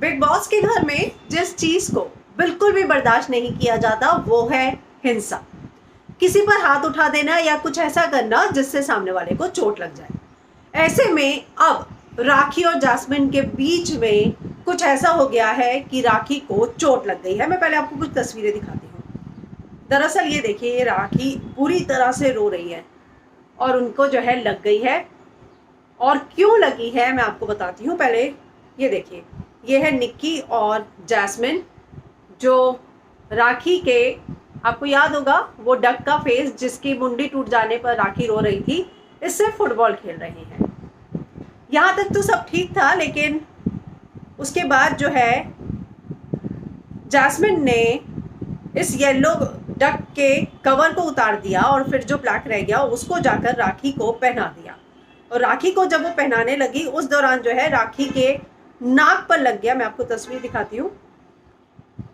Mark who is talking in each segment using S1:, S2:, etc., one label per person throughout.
S1: Big boss के घर में जिस चीज को बिल्कुल भी बर्दाश्त नहीं किया जाता वो है हिंसा। किसी पर हाथ उठा देना या कुछ ऐसा करना जिससे सामने वाले को चोट लग जाए। ऐसे में अब राखी और जास्मिन के बीच में कुछ ऐसा हो गया है कि राखी को चोट लग गई है। मैं पहले आपको कुछ तस्वीरें दिखाती हूँ। दरअसल ये देखिए, ये राखी पूरी तरह से रो रही है और उनको जो है लग गई है। और क्यों लगी है मैं आपको बताती हूँ। पहले ये देखिए, ये है निक्की और जैस्मिन, जो राखी के, आपको याद होगा वो डक का फेस जिसकी मुंडी टूट जाने पर राखी रो रही थी, इससे फुटबॉल खेल रहे हैं। यहाँ तक तो सब ठीक था, लेकिन उसके बाद जो है जैस्मिन ने इस येलो डक के कवर को उतार दिया और फिर जो ब्लैक रह गया उसको जाकर राखी को पहना दिया। और राखी को जब वो पहनाने लगी उस दौरान जो है राखी के नाक पर लग गया। मैं आपको तस्वीर दिखाती हूँ।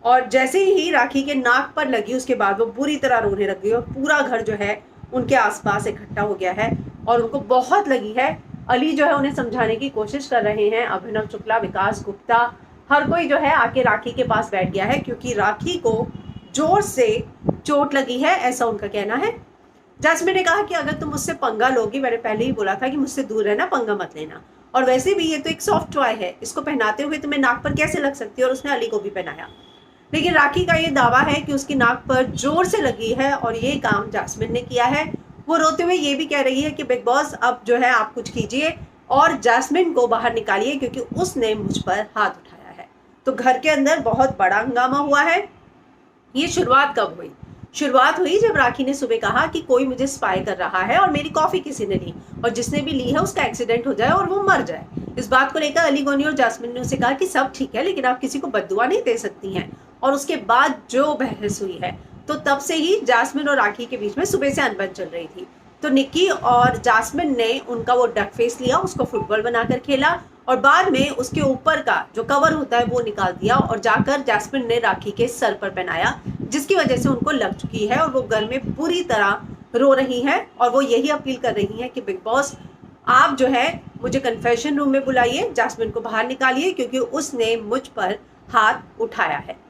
S1: और जैसे ही राखी के नाक पर लगी उसके बाद वो बुरी तरह रोने लग गई और पूरा घर जो है उनके आसपास इकट्ठा हो गया है और उनको बहुत लगी है। अली जो है उन्हें समझाने की कोशिश कर रहे हैं, अभिनव शुक्ला, विकास गुप्ता, हर कोई जो है आके राखी के पास बैठ गया है क्योंकि राखी को जोर से चोट लगी है, ऐसा उनका कहना है। जैस्मिन ने कहा कि अगर तुम मुझसे पंगा लोगी, मैंने पहले ही बोला था कि मुझसे दूर रहना, पंगा मत लेना। और वैसे भी ये तो एक सॉफ्ट टॉय है, इसको पहनाते हुए तुम्हें नाक पर कैसे लग सकती है। और उसने अली को भी पहनाया। लेकिन राखी का ये दावा है कि उसकी नाक पर जोर से लगी है और ये काम जैस्मिन ने किया है। वो रोते हुए ये भी कह रही है कि बिग बॉस अब जो है आप कुछ कीजिए और जैस्मिन को बाहर निकालिए क्योंकि उसने मुझ पर हाथ उठाया है। तो घर के अंदर बहुत बड़ा हंगामा हुआ है। ये शुरुआत कब हुई? शुरुआत हुई जब राखी ने सुबह कहा कि कोई मुझे स्पाई कर रहा है और मेरी कॉफी किसी ने ली और जिसने भी ली है उसका एक्सीडेंट हो जाए और वो मर जाए। इस बात को लेकर अली गोनी और जैस्मिन ने उसे कहा कि सब ठीक है लेकिन आप किसी को बद्दुआ नहीं दे सकती हैं। और उसके बाद जो बहस हुई है, तो तब से ही जैस्मिन और राखी के बीच में सुबह से अनबन चल रही थी। तो निक्की और जैस्मिन ने उनका वो डक फेस लिया, उसको फुटबॉल बनाकर खेला और बाद में उसके ऊपर का जो कवर होता है वो निकाल दिया और जाकर जैस्मिन ने राखी के सर पर पहनाया, जिसकी वजह से उनको लग चुकी है और वो घर में पूरी तरह रो रही हैं। और वो यही अपील कर रही हैं कि बिग बॉस आप जो है मुझे कन्फेशन रूम में बुलाइए, जैस्मिन को बाहर निकालिए क्योंकि उसने मुझ पर हाथ उठाया है।